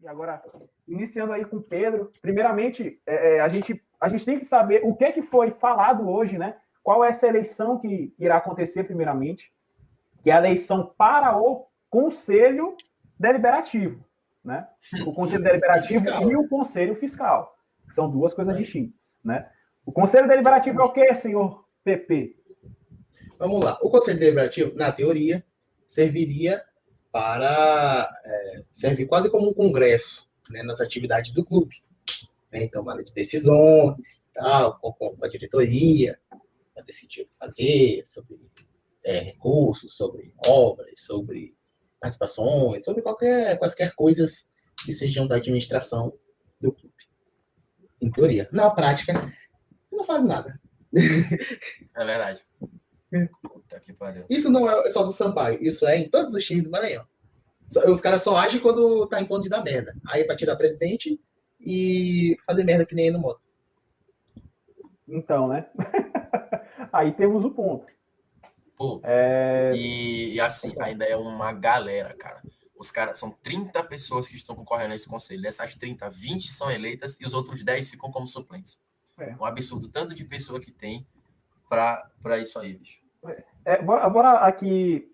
agora, iniciando aí com o Pedro, primeiramente, a gente tem que saber o que é que foi falado hoje, né? Qual é essa eleição que irá acontecer primeiramente, que é a eleição para o Conselho Deliberativo, né? O Conselho Deliberativo e o Conselho Fiscal, que são duas coisas distintas, né? O Conselho Deliberativo é o quê, senhor PP? Vamos lá. O Conselho Deliberativo, na teoria, serviria para servir quase como um congresso, né, nas atividades do clube. Né? Então, tomada de decisões, tal, com a diretoria, para decidir o que fazer, sobre recursos, sobre obras, sobre participações, sobre quaisquer coisas que sejam da administração do clube. Em teoria. Na prática, não faz nada. É verdade. Puta que pariu. Isso não é só do Sampaio, isso é em todos os times do Maranhão. Os caras só agem quando tá em ponto de dar merda. Aí é pra tirar presidente e fazer merda que nem aí no moto. Então, né? Aí temos o ponto. Pô, e assim, ainda é uma galera, cara. Os caras são 30 pessoas que estão concorrendo a esse conselho. Dessas 30, 20 são eleitas e os outros 10 ficam como suplentes. É um absurdo tanto de pessoa que tem pra isso aí, bicho. Bora aqui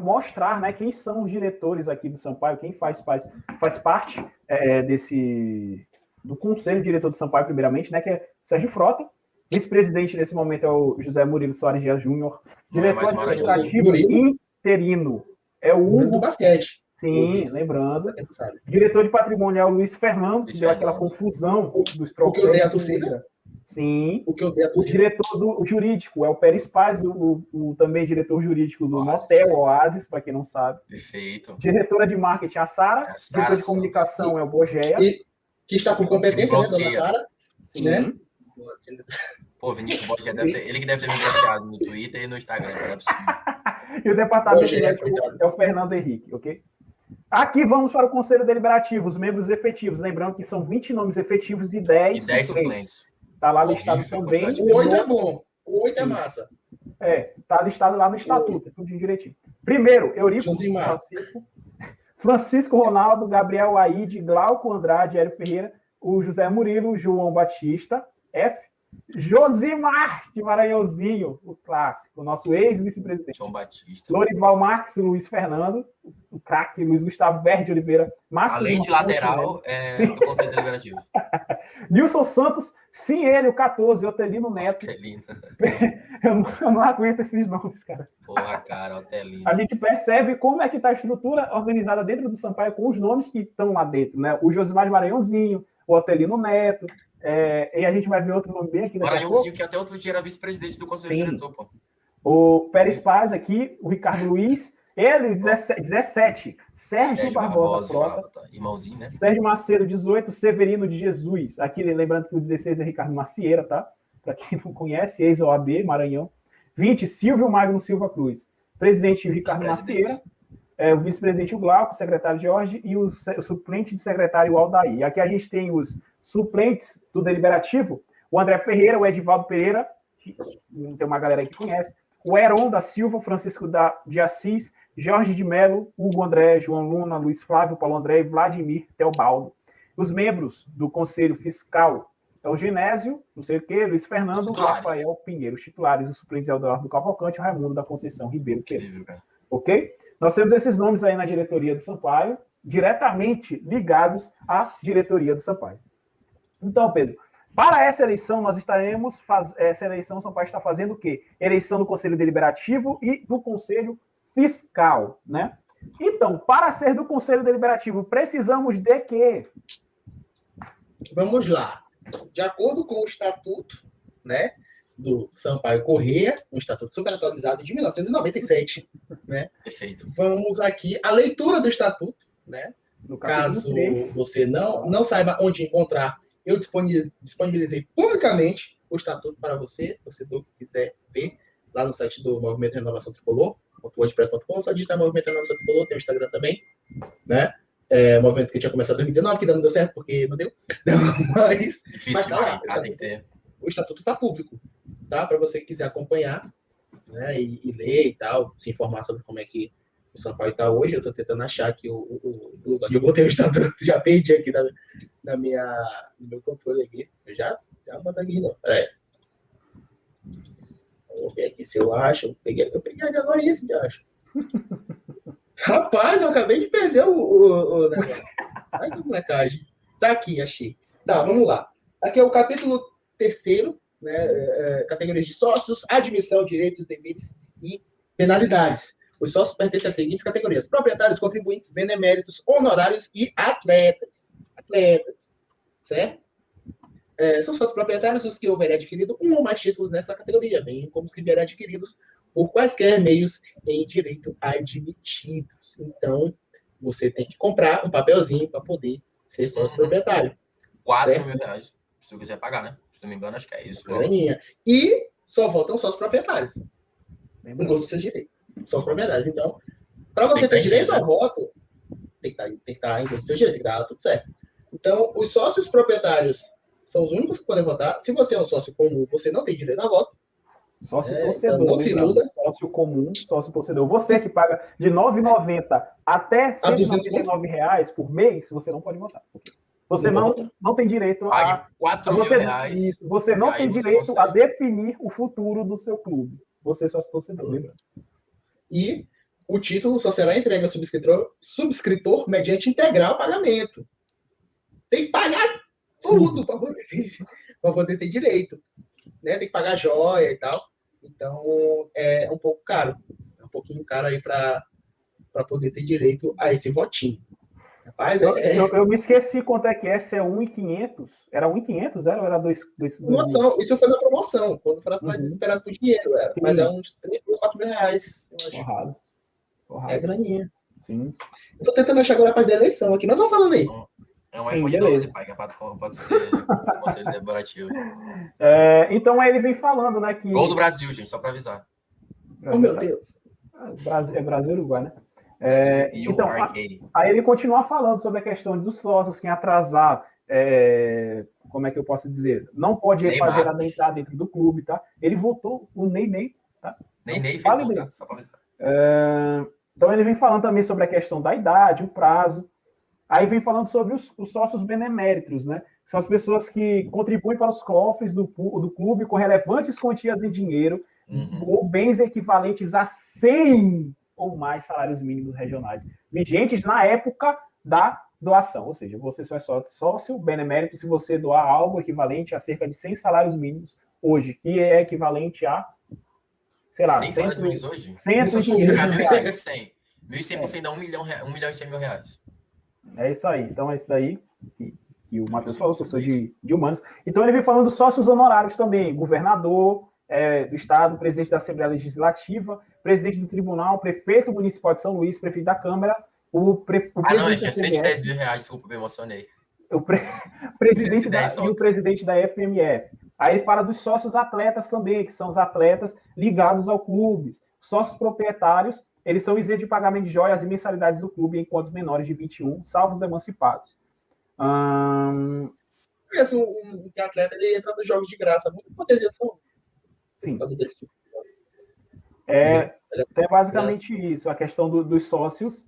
mostrar, né, quem são os diretores aqui do Sampaio, quem faz parte do Conselho Diretor do Sampaio, primeiramente, né, que é Sérgio Frota. Vice-presidente nesse momento é o José Murilo Soares Dias Júnior. Diretor administrativo interino é o Hugo do basquete. Sim, lembrando. Diretor de patrimônio é o Luiz Fernando, que deu aquela confusão dos troféus. O que eu dei a torcida? Sim. O diretor do jurídico é o Pérez Paz, o também diretor jurídico do Motel Oasis, para quem não sabe. Perfeito. Diretora de marketing, a Sara. Diretor de comunicação é o Bogeia. Que está por competência, né, dona Sara? Sim. Né? Pô, Vinícius Bogeia ele que deve ter me bloqueado no Twitter e no Instagram, é absurdo. E o departamento médico é o Fernando Henrique, ok? Aqui vamos para o Conselho Deliberativo, os membros efetivos. Lembrando que são 20 nomes efetivos e 10 suplentes. Está lá listado também. O 8 é bom. O 8 é massa. Está listado lá no estatuto, tudo direitinho. Primeiro, Eurico Francisco Ronaldo, Gabriel Aide, Glauco Andrade, Hélio Ferreira, o José Murilo, João Batista, F. Josimar de Maranhãozinho, o clássico, o nosso ex-vice-presidente. João Batista. Lorival Marques, Luiz Fernando, o craque Luiz Gustavo Verde Oliveira. Além de lateral, do Conselho Deliberativo. Nilson Santos, sim, ele, o 14, Otelino Neto. Otelino. Eu não aguento esses nomes, cara. Porra, cara, Otelino. A gente percebe como é que está a estrutura organizada dentro do Sampaio com os nomes que estão lá dentro, né? O Josimar de Maranhãozinho, o Otelino Neto. E a gente vai ver outro nome bem aqui. Maranhãozinho, que até outro dia era vice-presidente do Conselho Diretor, pô. O Pérez Paz aqui, o Ricardo Luiz, ele, 17. Sérgio Barbosa Frota. Irmãozinho, né? Sérgio Macedo, 18. Severino de Jesus. Aqui, lembrando que o 16 é Ricardo Macieira, tá? Para quem não conhece, ex-OAB, Maranhão. 20, Silvio Magno Silva Cruz. Presidente Ricardo Macieira. O vice-presidente o Glauco, o secretário Jorge e o suplente de secretário Aldair. Aqui a gente tem os suplentes do Deliberativo, o André Ferreira, o Edivaldo Pereira, que tem uma galera aí que conhece, o Heron da Silva, Francisco de Assis, Jorge de Melo, Hugo André, João Luna, Luiz Flávio, Paulo André e Vladimir Teobaldo. Os membros do Conselho Fiscal é o Genésio, não sei o quê, Luiz Fernando, Rafael Pinheiro. Os titulares, os suplentes é o Eduardo Cavalcante e o Raimundo da Conceição Ribeiro. Ok? Nós temos esses nomes aí na diretoria do Sampaio, diretamente ligados à diretoria do Sampaio. Então, Pedro, para essa eleição, nós estaremos essa eleição, o Sampaio está fazendo o quê? Eleição do Conselho Deliberativo e do Conselho Fiscal, né? Então, para ser do Conselho Deliberativo, precisamos de quê? Vamos lá. De acordo com o estatuto, né, do Sampaio Corrêa, um estatuto super atualizado de 1997, né? Perfeito. Vamos aqui à leitura do estatuto, né? No caso você não saiba onde encontrar, eu disponibilizei publicamente o estatuto para você, torcedor que quiser ver, lá no site do Movimento Renovação Tricolor, .wordpress.com, só digitar Movimento Renovação Tricolor, tem o Instagram também, né? O movimento que tinha começado em 2019, que ainda não deu certo, porque não deu. Mas tá lá, o estatuto está público, tá? Para você que quiser acompanhar, né? E ler e tal, se informar sobre como é que o Sampaio está hoje. Eu estou tentando achar aqui onde eu botei o estatuto, já perdi aqui no meu controle aqui. Eu já boto aqui, não. Vamos ver aqui se eu acho. Eu peguei agora isso, eu acho. Rapaz, eu acabei de perder o negócio. Ai, que molecagem. Tá aqui, achei. Tá, vamos lá. Aqui é o capítulo 3º, né? Categorias de sócios, admissão, direitos, deveres e penalidades. Os sócios pertencem às seguintes categorias: proprietários, contribuintes, beneméritos, honorários e atletas. Atletas, certo? São sócios proprietários os que houverem adquirido um ou mais títulos nessa categoria, bem como os que vierem adquiridos por quaisquer meios em direito admitidos. Então, você tem que comprar um papelzinho para poder ser sócio proprietário. 4 mil reais, se tu quiser pagar, né? Se não me engano, acho que é isso. E só votam sócios proprietários. Em gosto dos seus direitos. Sócios proprietários. Então, para você ter direito ao voto, tem que estar em gosto dos seus direitos, tem que estar tudo certo. Então, os sócios proprietários são os únicos que podem votar. Se você é um sócio comum, você não tem direito a voto. Sócio torcedor. Então não se iluda. Sócio comum, sócio torcedor. Você que paga de R$ 9,90 até R$ 199 reais por mês, você não pode votar. Você não tem direito a... R$ 4.000. Você não tem direito a definir o futuro do seu clube. Você é sócio torcedor, lembra? E o título só será entregue ao subscritor mediante integral pagamento. Tem que pagar tudo para poder ter direito. Né? Tem que pagar joia e tal. Então, é um pouco caro. É um pouquinho caro aí para poder ter direito a esse votinho. Rapaz, eu me esqueci quanto é que é. Se é 1.500? Era 1.500? Ou era 2? Promoção. Isso foi na promoção. Quando foi mais desesperado por dinheiro. Era. Mas é uns 3 ou 4 mil reais. Eu acho. Porrado. É graninha. Sim. Eu tô tentando achar agora a parte da eleição aqui. Mas vamos falando aí. É um iPhone 12, pai, que pode ser conselho deliberativo. Então aí ele vem falando, né, que... Gol do Brasil, gente, só para avisar. Brasil, meu Deus. Brasil e Uruguai, né? Então, aí ele continua falando sobre a questão dos sócios, quem atrasar, como é que eu posso dizer? Não pode fazer nada entrar dentro do clube, tá? Ele votou o Ney, tá? Ney fez votar, só para avisar. Então ele vem falando também sobre a questão da idade, o prazo. Aí vem falando sobre os sócios beneméritos, né? São as pessoas que contribuem para os cofres do clube com relevantes quantias em dinheiro ou bens equivalentes a 100 ou mais salários mínimos regionais, vigentes na época da doação. Ou seja, você só é sócio benemérito se você doar algo equivalente a cerca de 100 salários mínimos hoje, que é equivalente a, sei lá... 100 salários mínimos hoje? 1.100. 1.100% dá 1 milhão e 100 mil reais. É isso aí. Então é isso daí que o Matheus falou, que eu sou de humanos. Então ele vem falando dos sócios honorários também, governador do estado, presidente da Assembleia Legislativa, presidente do Tribunal, prefeito municipal de São Luís, prefeito da Câmara, o presidente da 110 mil reais, desculpa, me emocionei. O presidente e o presidente da FMF. Aí ele fala dos sócios atletas também, que são os atletas ligados ao clube. Sócios proprietários, eles são isentos de pagamento de joias e mensalidades do clube em contos menores de 21, salvo os emancipados. Um atleta, ele entra nos jogos de graça. Muito proteção. Sim. É basicamente isso, a questão dos sócios.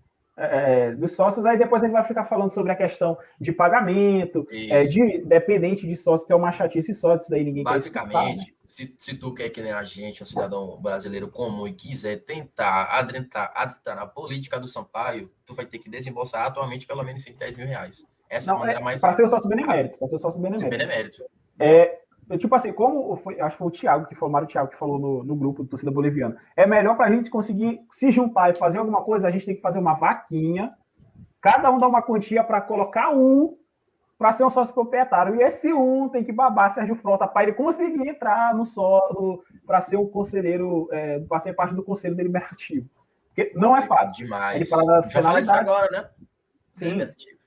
Dos sócios, aí depois a gente vai ficar falando sobre a questão de pagamento, de dependente de sócio, que é uma chatice só, isso daí ninguém basicamente, quer escutar, né? se tu quer que nem a gente, um cidadão brasileiro comum, e quiser tentar adentrar na política do Sampaio, tu vai ter que desembolsar atualmente pelo menos 110 mil reais. Essa é a maneira mais... Para ser o sócio benemérito. Para ser o sócio benemérito. Tipo assim, acho que foi o Thiago que falou, o Mário Thiago que falou no grupo do Torcida Boliviana, é melhor para a gente conseguir se juntar e fazer alguma coisa, a gente tem que fazer uma vaquinha, cada um dá uma quantia para colocar para ser um sócio proprietário, e esse tem que babar Sérgio Frota para ele conseguir entrar para ser um conselheiro, para ser parte do Conselho Deliberativo. Porque não é fácil. Demais. Ele fala das já falei disso agora, né? Sim. Deliberativo.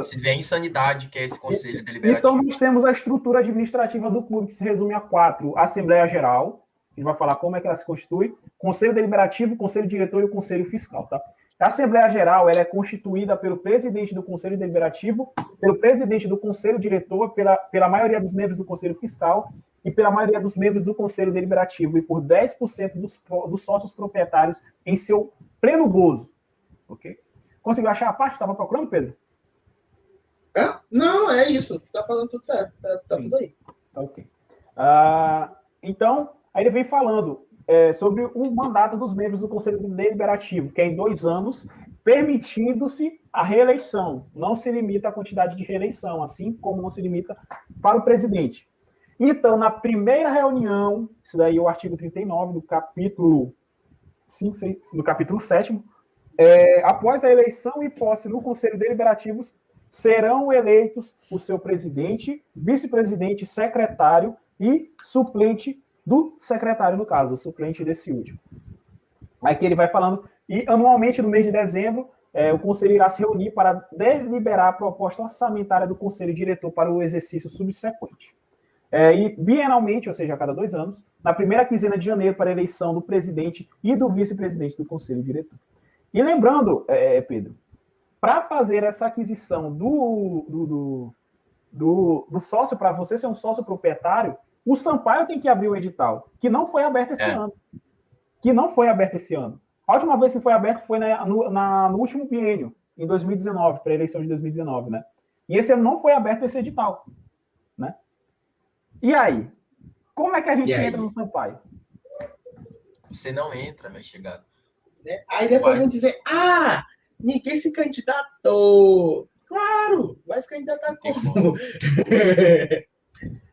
Se vê a insanidade que é esse Conselho Deliberativo. Então, nós temos a estrutura administrativa do clube, que se resume a 4. Assembleia Geral, a gente vai falar como é que ela se constitui, Conselho Deliberativo, Conselho Diretor e o Conselho Fiscal. Tá? A Assembleia Geral ela é constituída pelo presidente do Conselho Deliberativo, pelo presidente do Conselho Diretor, pela maioria dos membros do Conselho Fiscal e pela maioria dos membros do Conselho Deliberativo, e por 10% dos sócios proprietários em seu pleno gozo. Ok? Conseguiu achar a parte que estava procurando, Pedro? Não, é isso. Tá falando tudo certo. Tá tudo aí. Tá ok. Então, aí ele vem falando sobre o mandato dos membros do Conselho Deliberativo, que é em 2 anos, permitindo-se a reeleição. Não se limita à quantidade de reeleição, assim como não se limita para o presidente. Então, na primeira reunião, isso daí é o artigo 39 do capítulo 5, 6, do capítulo 7º, após a eleição e posse no Conselho Deliberativo, serão eleitos o seu presidente, vice-presidente, secretário e suplente do secretário, no caso, o suplente desse último. Aí que ele vai falando, e anualmente, no mês de dezembro, o Conselho irá se reunir para deliberar a proposta orçamentária do Conselho Diretor para o exercício subsequente. E bienalmente, ou seja, a cada 2 anos, na primeira quinzena de janeiro, para a eleição do presidente e do vice-presidente do Conselho Diretor. E lembrando, Pedro, para fazer essa aquisição do sócio, para você ser um sócio proprietário, o Sampaio tem que abrir o edital, que não foi aberto esse ano. Que não foi aberto esse ano. A última vez que foi aberto foi no último biênio, em 2019, para a eleição de 2019, né? E esse ano não foi aberto esse edital, né? E aí? Como é que a gente entra no Sampaio? Você não entra, meu chegado. Aí depois vão dizer, ninguém se candidatou. Claro, vai se candidatar como?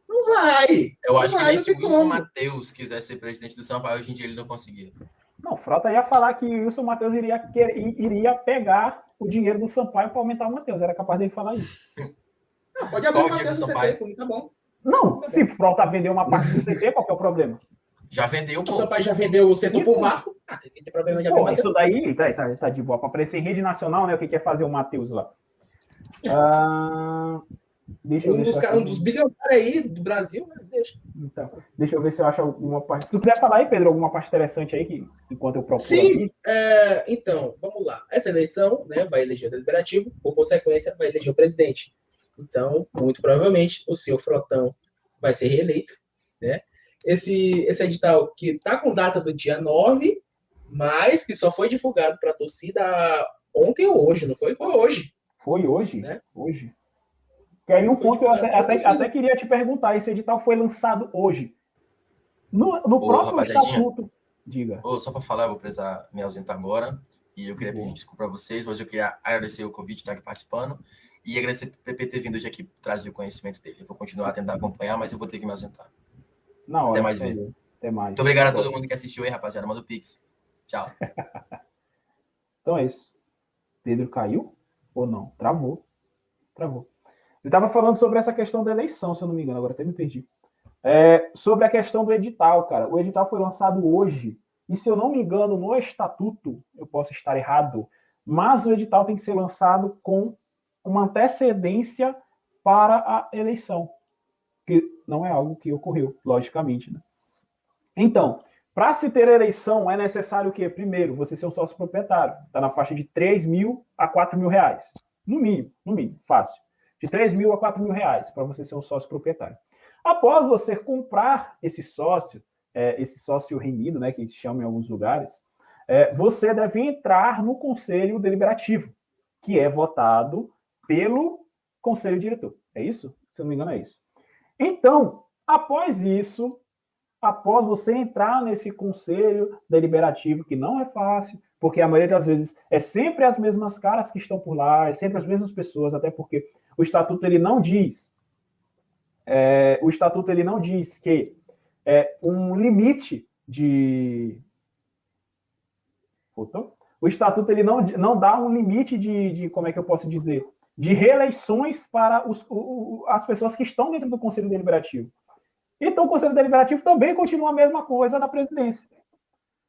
Não vai. Eu acho que nem se o Wilson como. Matheus quiser ser presidente do Sampaio, hoje em dia ele não conseguia. Não, Frota ia falar que o Wilson Matheus iria pegar o dinheiro do Sampaio para aumentar o Matheus. Era capaz dele falar isso. Pode abrir o Matheus do CT, por mim tá bom. Não, se Frota vender uma parte do CT, qual que é o problema? Já vendeu, pô. O Sampaio já vendeu o setor pro Vasco. Tem problema de abrir o Matheus. Isso daí tá de boa. Para aparecer em rede nacional, né? O que quer fazer o Matheus lá? Deixa eu ver um dos bilionários aí do Brasil, né? Então, deixa eu ver se eu acho alguma parte. Se tu quiser falar aí, Pedro, alguma parte interessante aí, enquanto eu procuro. Sim, aqui. Então, vamos lá. Essa eleição, né, vai eleger o deliberativo, por consequência, vai eleger o presidente. Então, muito provavelmente, o senhor Frotão vai ser reeleito, né? Esse edital que está com data do dia 9, mas que só foi divulgado para a torcida ontem ou hoje, não foi? Foi hoje. Foi hoje? Né? Hoje. Que aí um ponto eu até queria te perguntar, esse edital foi lançado hoje. No próprio estatuto. Diga. Só para falar, eu vou precisar me ausentar agora. E eu queria pedir desculpa para vocês, mas eu queria agradecer o convite de estar aqui participando. E agradecer o PP ter vindo hoje aqui trazer o conhecimento dele. Eu vou continuar a tentar acompanhar, mas eu vou ter que me ausentar. Até mais ver. Até mais. Muito obrigado a todo mundo que assistiu aí, rapaziada. Manda o Pix. Tchau. Então é isso. Pedro caiu? Ou não? Travou. Ele estava falando sobre essa questão da eleição, se eu não me engano, agora até me perdi. Sobre a questão do edital, cara. O edital foi lançado hoje. E se eu não me engano, no estatuto, eu posso estar errado, mas o edital tem que ser lançado com uma antecedência para a eleição. Que não é algo que ocorreu, logicamente, né? Então, para se ter eleição, é necessário o quê? Primeiro, você ser um sócio proprietário. Está na faixa de 3 mil a 4 mil reais. No mínimo, fácil. De 3 mil a 4 mil reais para você ser um sócio proprietário. Após você comprar esse sócio remido, né, que chamam em alguns lugares, você deve entrar no Conselho Deliberativo, que é votado pelo Conselho Diretor. É isso? Se eu não me engano, é isso. Então, após você entrar nesse Conselho Deliberativo, que não é fácil, porque a maioria das vezes é sempre as mesmas caras que estão por lá, é sempre as mesmas pessoas, até porque o Estatuto ele não diz que um limite de... O Estatuto ele não dá um limite de como é que eu posso dizer, de reeleições para as pessoas que estão dentro do Conselho Deliberativo. Então, o Conselho Deliberativo também continua a mesma coisa da presidência.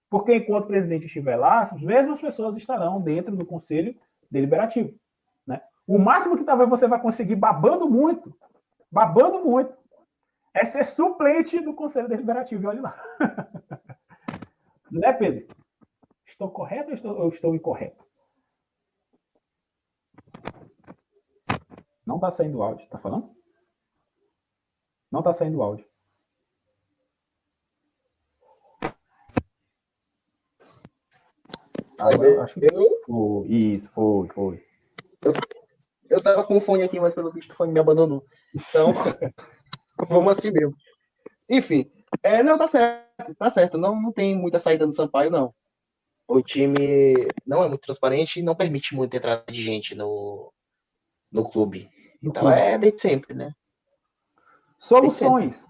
Porque enquanto o presidente estiver lá, as mesmas pessoas estarão dentro do Conselho Deliberativo. Né? O máximo que talvez você vai conseguir babando muito, é ser suplente do Conselho Deliberativo. E olha lá. Né, Pedro? Estou correto ou estou incorreto? Não está saindo áudio. Está falando? Não está saindo áudio. Eu acho que foi. Isso, foi. Eu tava com o fone aqui, mas pelo visto o fone me abandonou. Então, vamos assim mesmo. Enfim, não, tá certo. Não tem muita saída no Sampaio, não. O time não é muito transparente e não permite muita entrada de gente no clube. Então desde sempre, né? Soluções.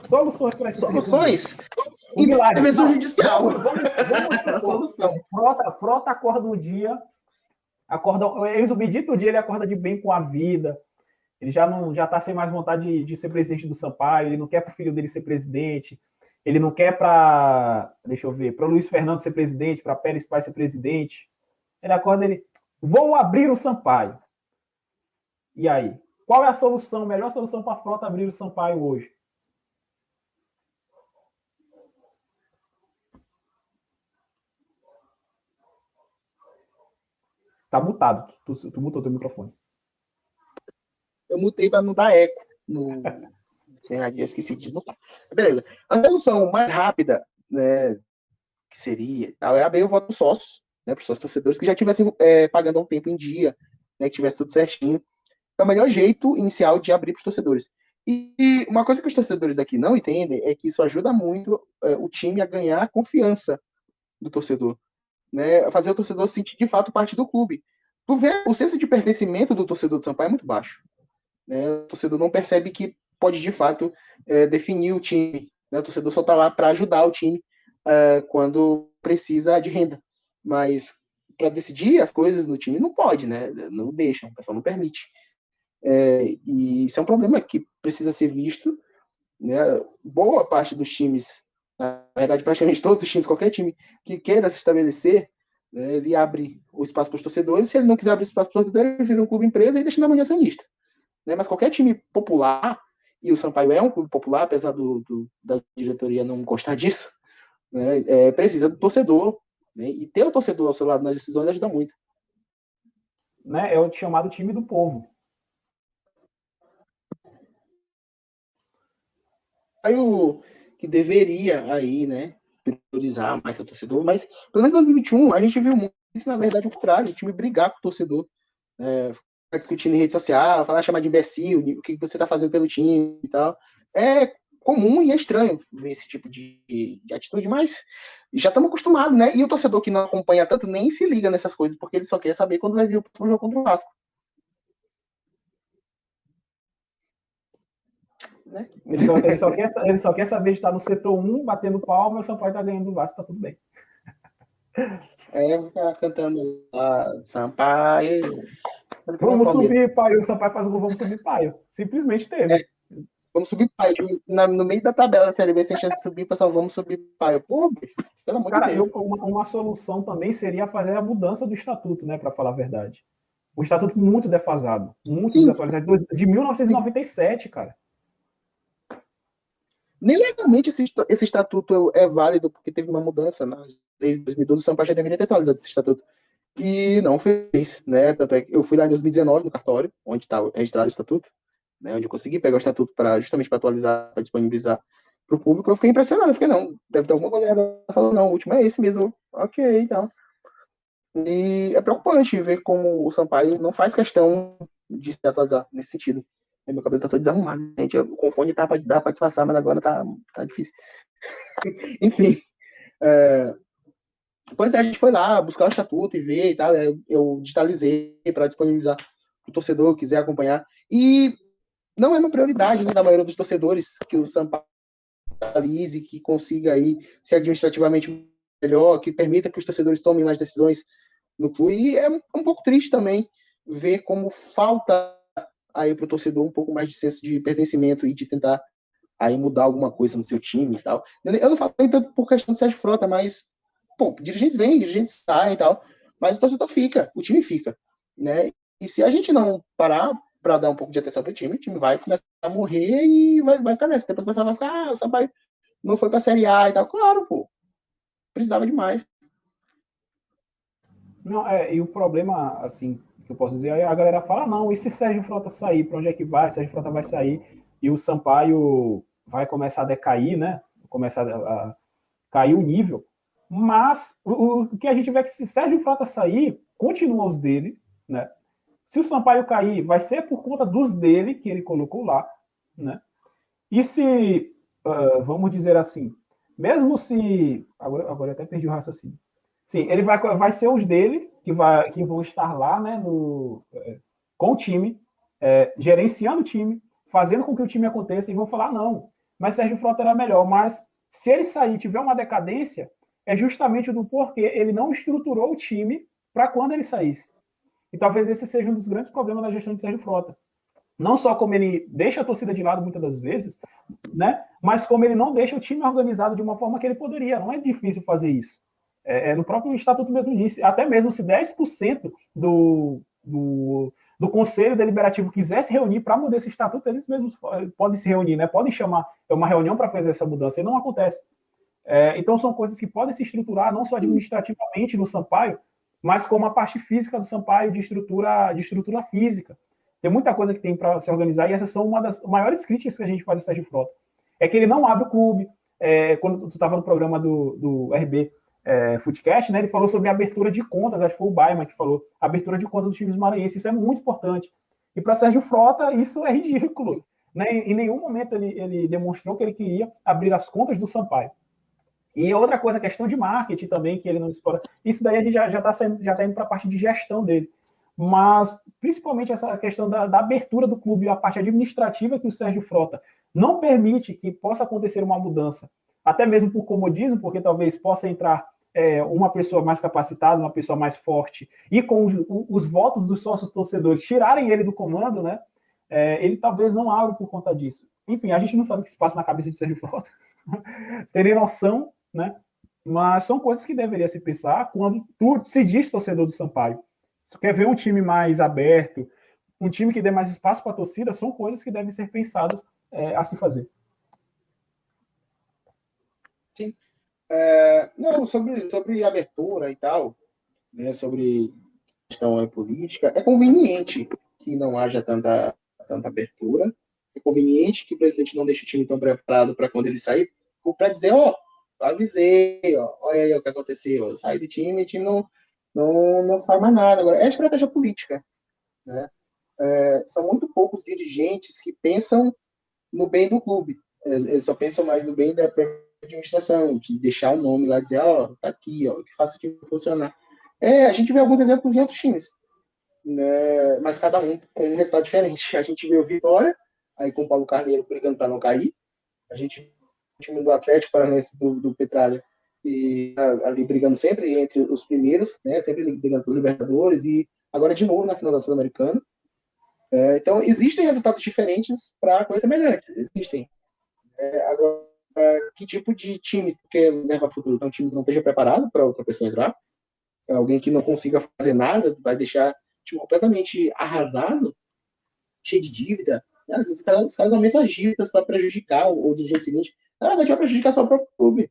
Soluções para esse Soluções? Intervenção judicial. Vamos a solução. Frota acorda um dia, o bendito dia ele acorda de bem com a vida. Ele já tá sem mais vontade de ser presidente do Sampaio, ele não quer para o filho dele ser presidente, ele não quer para Luiz Fernando ser presidente, para Pérez Pai ser presidente. Ele acorda, vou abrir o Sampaio. E aí? Qual é a solução, melhor solução para a frota abrir o Sampaio hoje? Tá mutado. Tu mutou teu microfone. Eu mutei para não dar eco. Eu esqueci de desmutar. Beleza. A solução mais rápida, né, que seria, é abrir o voto dos sócios, né, para os sócios torcedores que já estivessem pagando há um tempo em dia, né, que tivesse tudo certinho. É o melhor jeito inicial de abrir para os torcedores. E uma coisa que os torcedores daqui não entendem é que isso ajuda muito o time a ganhar a confiança do torcedor, né, fazer o torcedor sentir de fato parte do clube. Tu vê, o senso de pertencimento do torcedor do Sampaio é muito baixo, né? O torcedor não percebe que pode de fato definir o time, né? O torcedor só está lá para ajudar o time quando precisa de renda, mas para decidir as coisas no time não pode, né? Não deixam, o pessoal não permite. E isso é um problema que precisa ser visto, né? Boa parte dos times, na verdade, praticamente todos os times, qualquer time que queira se estabelecer, né, ele abre o espaço para os torcedores. Se ele não quiser abrir espaço para os torcedores, ele faz um clube empresa e deixa na mão de acionista. Né? Mas qualquer time popular, e o Sampaio é um clube popular, apesar da diretoria não gostar disso, né, precisa do torcedor. Né? E ter o torcedor ao seu lado nas decisões ajuda muito. Né? É o chamado time do povo. Aí o que deveria aí, né, priorizar mais o torcedor, mas pelo menos em 2021 a gente viu muito, na verdade, o contrário, o time brigar com o torcedor, ficar discutindo em rede social, chamar de imbecil, o que você está fazendo pelo time e tal. É comum e é estranho ver esse tipo de atitude, mas já estamos acostumados, né? E o torcedor que não acompanha tanto nem se liga nessas coisas, porque ele só quer saber quando vai vir o próximo jogo contra o Vasco. Né? Ele só quer saber de estar no setor 1, batendo palma, e o Sampaio tá ganhando do Vasco, tá tudo bem. Ficar cantando lá, Sampaio. Vamos subir, pai. O Sampaio faz o gol, vamos subir, pai. Simplesmente teve. Vamos subir, pai. No meio da tabela da Série B, sem chance de subir, pessoal, vamos subir, pai. Pô, bicho, pelo amor de Deus. Uma solução também seria fazer a mudança do estatuto, né, para falar a verdade. O estatuto muito defasado, muito desatualizado, de 1997, cara. Nem legalmente esse estatuto é válido, porque teve uma mudança, né? Desde 2012 o Sampaio já deveria ter atualizado esse estatuto. E não fez, né? Tanto é que eu fui lá em 2019 no cartório, onde estava registrado o estatuto, né? Onde eu consegui pegar o estatuto justamente para atualizar, para disponibilizar para o público. Eu fiquei impressionado, eu fiquei, não, deve ter alguma coisa errada. Falando, não, o último é esse mesmo. Ok, então. E é preocupante ver como o Sampaio não faz questão de se atualizar nesse sentido. Meu cabelo tá todo desarrumado, gente. Com o fone dá pra disfarçar, mas agora tá difícil. Enfim. Pois a gente foi lá buscar o estatuto e ver e tal. Eu digitalizei para disponibilizar para o torcedor que quiser acompanhar. E não é uma prioridade, né, da maioria dos torcedores que o Sampaio atualize, que consiga aí ser administrativamente melhor, que permita que os torcedores tomem mais decisões no clube. E é um pouco triste também ver como falta aí para o torcedor um pouco mais de senso de pertencimento e de tentar aí mudar alguma coisa no seu time e tal. Eu não falo tanto por questão de Sérgio Frota, mas dirigentes vêm, dirigentes saem e tal, mas o torcedor fica, o time fica, né? E se a gente não parar para dar um pouco de atenção pro time, o time vai começar a morrer e vai ficar nessa. Depois o pessoal vai ficar, o Sampaio não foi pra Série A e tal. Claro, pô. Precisava demais. Não, e o problema, assim, que eu posso dizer, a galera fala, não, e se Sérgio Frota sair, para onde é que vai? Sérgio Frota vai sair e o Sampaio vai começar a decair, né? Começar a cair o nível. Mas o que a gente vê é que se Sérgio Frota sair, continua os dele, né? Se o Sampaio cair, vai ser por conta dos dele que ele colocou lá, né? E se, vamos dizer assim, mesmo se... Agora eu até perdi o raciocínio. Sim, ele vai ser os dele que vão estar lá, né, com o time, gerenciando o time, fazendo com que o time aconteça, e vão falar, não, mas Sérgio Frota era melhor. Mas se ele sair e tiver uma decadência, é justamente do porquê ele não estruturou o time para quando ele saísse. E talvez esse seja um dos grandes problemas da gestão de Sérgio Frota. Não só como ele deixa a torcida de lado muitas das vezes, né? Mas como ele não deixa o time organizado de uma forma que ele poderia. Não é difícil fazer isso. No próprio estatuto mesmo disse, até mesmo se 10% do Conselho Deliberativo quiser se reunir para mudar esse estatuto, eles mesmos podem se reunir, né? Podem chamar uma reunião para fazer essa mudança, e não acontece. Então são coisas que podem se estruturar não só administrativamente no Sampaio, mas como a parte física do Sampaio, de estrutura física. Tem muita coisa que tem para se organizar, e essas são uma das maiores críticas que a gente faz a Sérgio Frota. É que ele não abre o clube. Quando tu estava no programa do RB Footcast, né, ele falou sobre a abertura de contas, acho que foi o Baiman que falou, abertura de contas dos times maranhenses, isso é muito importante. E para Sérgio Frota, isso é ridículo. Né? Em nenhum momento ele demonstrou que ele queria abrir as contas do Sampaio. E outra coisa, a questão de marketing também, que ele não explora. Isso daí a gente já tá indo para a parte de gestão dele. Mas, principalmente, essa questão da abertura do clube, a parte administrativa que o Sérgio Frota não permite que possa acontecer uma mudança, até mesmo por comodismo, porque talvez possa entrar uma pessoa mais capacitada, uma pessoa mais forte, e com os votos dos sócios torcedores tirarem ele do comando, né? Ele talvez não abra por conta disso. Enfim, a gente não sabe o que se passa na cabeça de Sérgio Frota. Terem noção, né? Mas são coisas que deveria se pensar quando tu se diz torcedor do Sampaio. Se tu quer ver um time mais aberto, um time que dê mais espaço para a torcida, são coisas que devem ser pensadas a se fazer. Sim. Não, sobre abertura e tal, né, sobre questão política, é conveniente que não haja tanta abertura, é conveniente que o presidente não deixe o time tão preparado para quando ele sair, para dizer, avisei, olha aí o que aconteceu, eu saí do time, o time não faz mais nada. Agora, é estratégia política, né? São muito poucos dirigentes que pensam no bem do clube. Eles só pensam mais no bem da administração, de deixar o nome lá, dizer, tá aqui, que faça o time funcionar. A gente vê alguns exemplos em outros times, né? Mas cada um com um resultado diferente. A gente vê o Vitória, aí com o Paulo Carneiro brigando para não cair. A gente vê o time do Atlético Paranaense do Petralha e ali brigando sempre entre os primeiros, né? Sempre brigando pelos Libertadores, e agora de novo na final da Sul-Americana. Então, existem resultados diferentes para coisas semelhantes. Existem. Agora, que tipo de time que leva a futuro? É um time que não esteja preparado para outra pessoa entrar? É alguém que não consiga fazer nada, vai deixar o time completamente arrasado, cheio de dívida? Às vezes os caras aumentam as dívidas para prejudicar o dirigente seguinte. Na verdade, vai prejudicar só o próprio clube.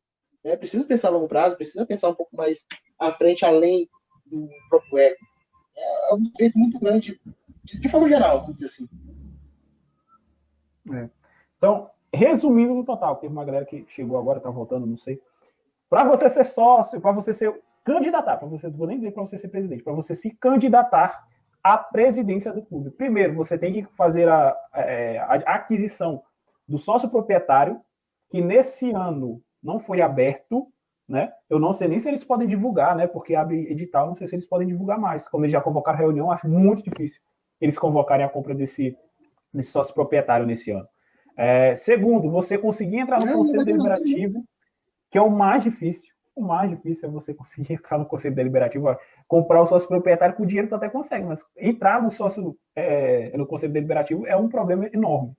Precisa pensar a longo prazo, precisa pensar um pouco mais à frente, além do próprio ego. É um defeito muito grande, de forma geral, vamos dizer assim. Então, resumindo no total, teve uma galera que chegou agora, está voltando, não sei. Para você ser sócio, para você ser candidatar, para você, não vou nem dizer para você ser presidente, para você se candidatar à presidência do clube. Primeiro, você tem que fazer a aquisição do sócio proprietário, que nesse ano não foi aberto, né? Eu não sei nem se eles podem divulgar, né? Porque abre edital, não sei se eles podem divulgar mais. Como eles já convocaram reunião, acho muito difícil eles convocarem a compra desse sócio proprietário nesse ano. Segundo, você conseguir entrar no Conselho Deliberativo, que é o mais difícil. O mais difícil é você conseguir entrar no Conselho Deliberativo, comprar o sócio proprietário com dinheiro tu até consegue, mas entrar no sócio no Conselho Deliberativo é um problema enorme.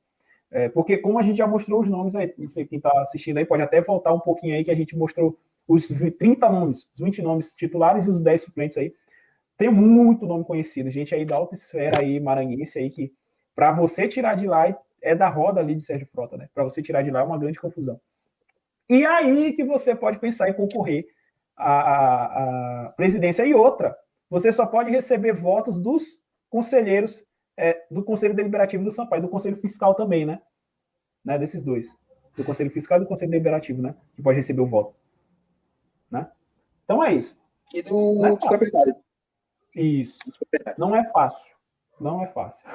Porque como a gente já mostrou os nomes aí, não sei quem está assistindo aí, pode até voltar um pouquinho aí, que a gente mostrou os 30 nomes, os 20 nomes titulares e os 10 suplentes aí. Tem muito nome conhecido, gente aí da alta esfera aí, maranhense aí, que para você tirar de lá é da roda ali de Sérgio Frota, né? Para você tirar de lá é uma grande confusão. E aí que você pode pensar em concorrer à presidência. E outra, você só pode receber votos dos conselheiros do Conselho Deliberativo do Sampaio, do Conselho Fiscal também, né? Desses dois. Do Conselho Fiscal e do Conselho Deliberativo, né? Que pode receber o voto. Né? Então é isso. E do proprietário. Isso. Não é fácil. Não é fácil.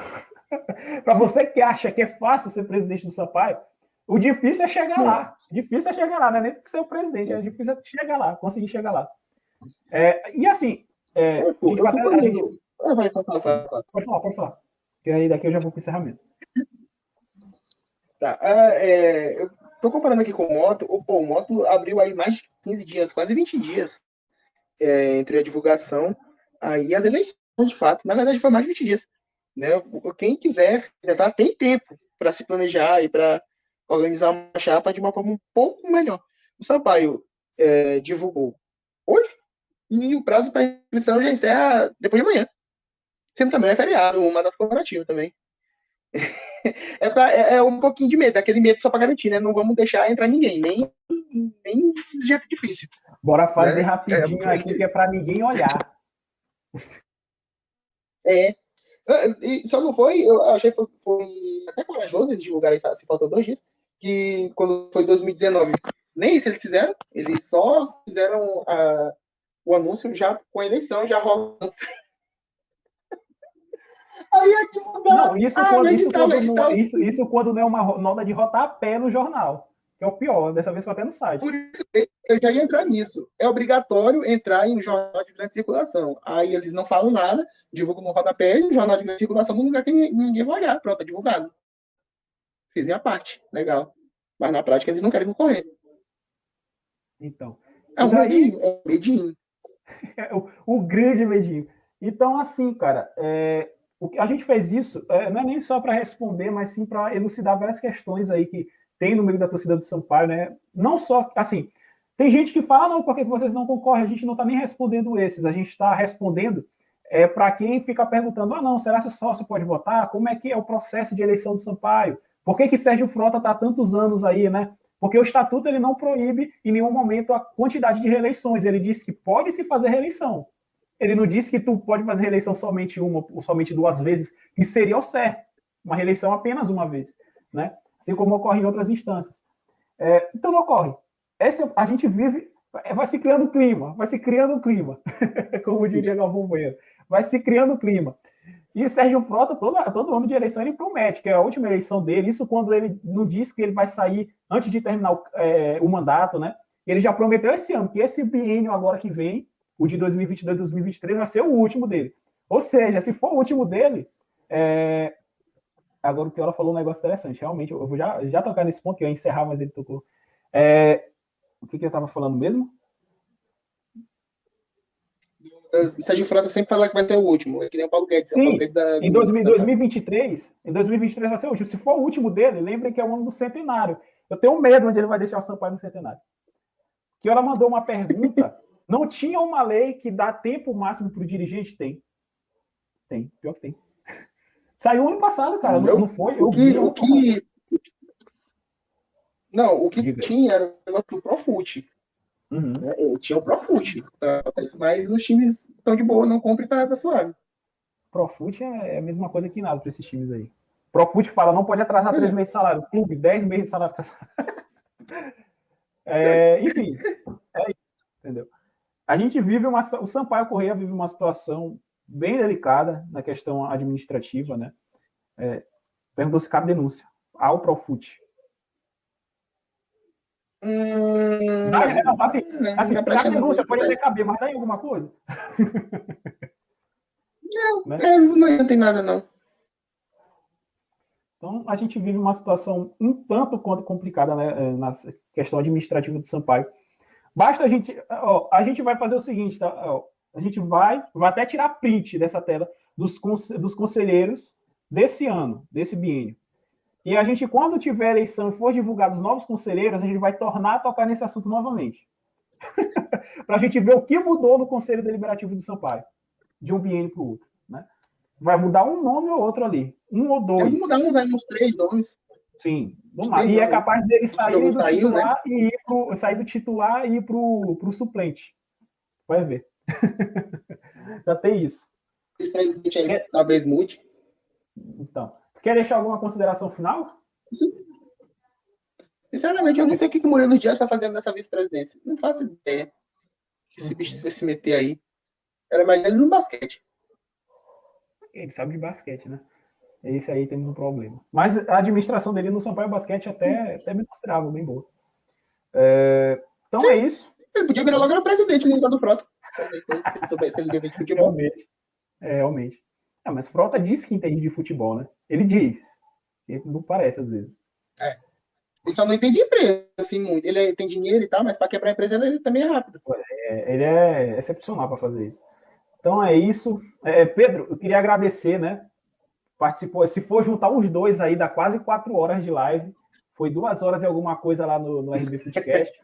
Para você que acha que é fácil ser presidente do Sampaio, o difícil é chegar lá. Difícil é chegar lá, não é nem ser o presidente, é difícil é chegar lá, conseguir chegar lá. E assim, pode falar. Porque aí daqui eu já vou para o encerramento. Tá. Eu tô comparando aqui com o Moto. O Moto abriu aí mais de 15 dias, quase 20 dias, entre a divulgação e as eleições, de fato. Na verdade, foi mais de 20 dias. Né? Quem quiser tem tempo para se planejar e para organizar uma chapa de uma forma um pouco melhor. O Sampaio divulgou hoje e o prazo para inscrição já encerra depois de amanhã. Sendo também é feriado, uma data comemorativa também. É um pouquinho de medo, aquele medo só para garantir, né? Não vamos deixar entrar ninguém, nem desse jeito difícil. Bora fazer rapidinho aqui, que é para ninguém olhar. E só não foi, eu achei que foi até corajoso eles divulgarem, assim, faltam 2 dias, que quando foi 2019, nem isso eles fizeram, eles só fizeram o anúncio já com a eleição, já rolando. Aí é divulgar. Isso quando não é uma nota de rodapé no jornal, que é o pior, dessa vez foi até no site. Por isso, eu já ia entrar nisso. É obrigatório entrar em um jornal de grande circulação. Aí eles não falam nada, divulgam no rodapé, jornal de grande circulação num lugar que ninguém vai olhar. Pronto, é divulgado. Fiz minha parte, legal. Mas na prática eles não querem concorrer. Então. É um medinho, medinho. O grande medinho. Então, assim, cara, a gente fez isso, não é nem só para responder, mas sim para elucidar várias questões aí que tem no meio da torcida do Sampaio, né? Não só, assim, tem gente que fala, não, por que vocês não concorrem? A gente não está nem respondendo esses, a gente está respondendo para quem fica perguntando, não, será que o sócio pode votar? Como é que é o processo de eleição do Sampaio? Por que Sérgio Frota está há tantos anos aí, né? Porque o estatuto ele não proíbe em nenhum momento a quantidade de reeleições, ele diz que pode se fazer reeleição. Ele não disse que tu pode fazer reeleição somente uma ou somente 2 vezes, que seria o certo. Uma reeleição apenas uma vez, né? Assim como ocorre em outras instâncias. Então não ocorre. A gente vive, vai se criando clima, como diria Galvão Bueno, vai se criando clima. E Sérgio Frota, todo ano de eleição, ele promete, que é a última eleição dele, isso quando ele não disse que ele vai sair antes de terminar o mandato, né? Ele já prometeu esse ano, que esse biênio agora que vem, o de 2022 e 2023, vai ser o último dele. Ou seja, se for o último dele, agora o Piola falou um negócio interessante, realmente, eu vou já tocar nesse ponto, que eu ia encerrar, mas ele tocou. O que eu estava falando mesmo? O Sérgio Frota sempre fala que vai ter o último, é que nem o Paulo Guedes. Sim, Paulo Guedes em 2023 vai ser o último. Se for o último dele, lembrem que é o ano do centenário. Eu tenho medo onde ele vai deixar o Sampaio no centenário. Que ela mandou uma pergunta, não tinha uma lei que dá tempo máximo para o dirigente? Tem, pior que tem. Saiu ano passado, cara, não foi? O que tinha era o negócio do Profut. Uhum. Tinha o Profut, mas os times estão de boa, não compre, tá suave. Profut é a mesma coisa que nada para esses times aí. Profut fala, não pode atrasar 3 meses de salário. Clube, 10 meses de salário atrasado. Enfim, é isso, entendeu? A gente vive o Sampaio Corrêa vive uma situação bem delicada na questão administrativa, né? Perguntou se cabe denúncia ao Profut. Cabe denúncia, pode até caber, mas dá em alguma coisa? Não tem nada, não. Então, a gente vive uma situação um tanto quanto complicada, né, na questão administrativa do Sampaio. Basta a gente vai fazer o seguinte, tá? A gente vai até tirar print dessa tela dos conselheiros desse ano, desse biênio. E a gente, quando tiver eleição e for divulgados os novos conselheiros, a gente vai tornar a tocar nesse assunto novamente. Para a gente ver o que mudou no Conselho Deliberativo do Sampaio, de um biênio para o outro, né? Vai mudar um nome ou outro ali, 1 ou 2. Vai mudar uns 3 nomes. Sim, e é capaz dele sair do titular, né? Sair do titular e ir para o suplente. Vai ver. Já tem isso. Esse presidente aí talvez mude. Então, quer deixar alguma consideração final? Sinceramente, eu não sei o que o Murilo Dias está fazendo nessa vice-presidência. Não faço ideia. que esse bicho vai se meter aí. Era mais ele no basquete. Ele sabe de basquete, né? Esse aí temos um problema. Mas a administração dele no Sampaio Basquete até me mostrava, bem boa. Então Sim. é isso. Ele podia virar logo no presidente no lugar do Frota. Se ele soubesse, ele entende de futebol. Realmente. Mas Frota disse que entende de futebol, né? Ele diz. Ele não parece, às vezes. Ele só não entende empresa, assim, muito. Ele tem dinheiro e tal, mas para quebrar a empresa ele também é rápido. Ele é excepcional para fazer isso. Então é isso. Pedro, eu queria agradecer, né? Participou. Se for juntar os dois aí, dá quase 4 horas de live. Foi 2 horas e alguma coisa lá no RB Footcast.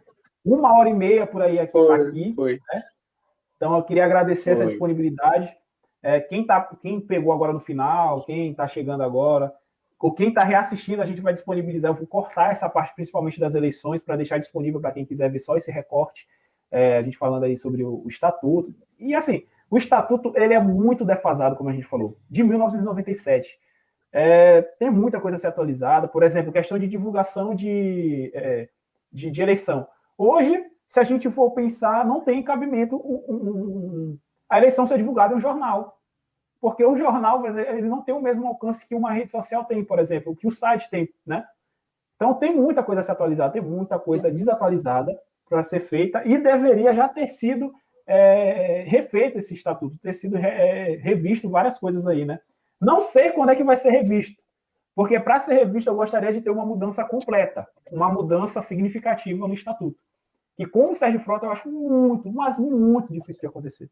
1h30 por aí aqui. Foi. Né? Então eu queria agradecer essa disponibilidade. Quem pegou agora no final, quem está chegando agora, ou quem está reassistindo, a gente vai disponibilizar. Eu vou cortar essa parte, principalmente das eleições, para deixar disponível para quem quiser ver só esse recorte. A gente falando aí sobre o estatuto. E assim, o estatuto ele é muito defasado, como a gente falou, de 1997. Tem muita coisa a ser atualizada. Por exemplo, questão de divulgação de eleição. Hoje, se a gente for pensar, não tem cabimento a eleição ser divulgada em um jornal. Porque o jornal ele não tem o mesmo alcance que uma rede social tem, por exemplo, que o site tem, né? Então tem muita coisa a ser atualizada, tem muita coisa desatualizada para ser feita e deveria já ter sido refeito esse estatuto, ter sido revisto várias coisas aí, né? Não sei quando é que vai ser revisto, porque para ser revisto eu gostaria de ter uma mudança completa, uma mudança significativa no estatuto. E com o Sérgio Frota eu acho muito, mas muito difícil de acontecer.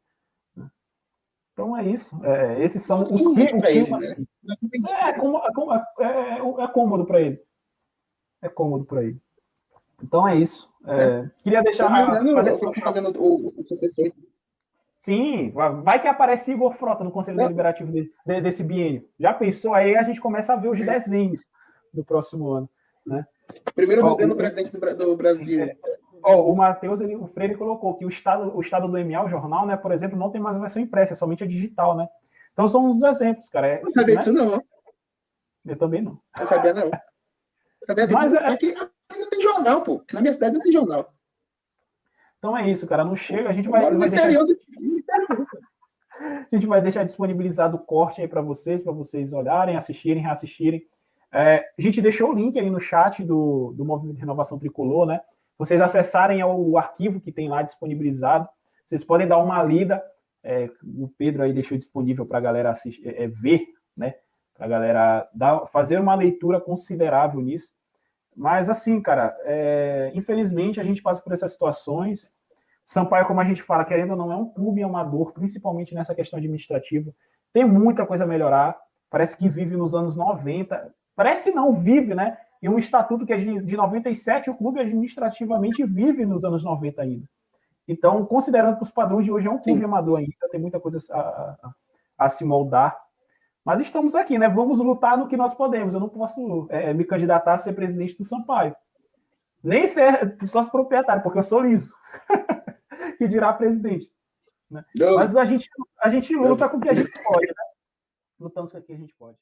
Então é isso. Esses são os climas. Né? É cômodo para ele. É cômodo para ele. Então é isso. Queria deixar. Fazendo o sucessor. Sim, vai que aparece Igor Frota no Conselho Deliberativo desse biênio. Já pensou? Aí a gente começa a ver os desenhos do próximo ano. Né? Primeiro governo presidente do Brasil. O Matheus, o Freire colocou que o estado do MA, o jornal, né, por exemplo, não tem mais a versão impressa, é somente a digital, né? Então são uns exemplos, cara. Não sabia disso, não. Eu também não. Não sabia, não. Mas aqui não tem jornal, pô. Na minha cidade não tem jornal. Então é isso, cara. Não chega, a gente vai deixar. A gente vai deixar disponibilizado o corte aí para vocês olharem, assistirem, reassistirem. A gente deixou o link aí no chat do Movimento de Renovação Tricolor, né? Vocês acessarem o arquivo que tem lá disponibilizado, vocês podem dar uma lida. O Pedro aí deixou disponível para a galera ver, né? Para a galera fazer uma leitura considerável nisso. Mas assim, cara, infelizmente a gente passa por essas situações. Sampaio, como a gente fala, querendo ou não, é um clube amador, principalmente nessa questão administrativa. Tem muita coisa a melhorar. Parece que vive nos anos 90. Parece não, vive, né? E um estatuto que é de 97, o clube administrativamente vive nos anos 90 ainda. Então, considerando que os padrões de hoje é um clube amador ainda, tem muita coisa a se moldar. Mas estamos aqui, né? Vamos lutar no que nós podemos. Eu não posso me candidatar a ser presidente do Sampaio. Nem ser sócio proprietário, porque eu sou liso. Que dirá presidente. Né? Mas a gente luta com o que a gente pode, né? Lutamos com o que a gente pode.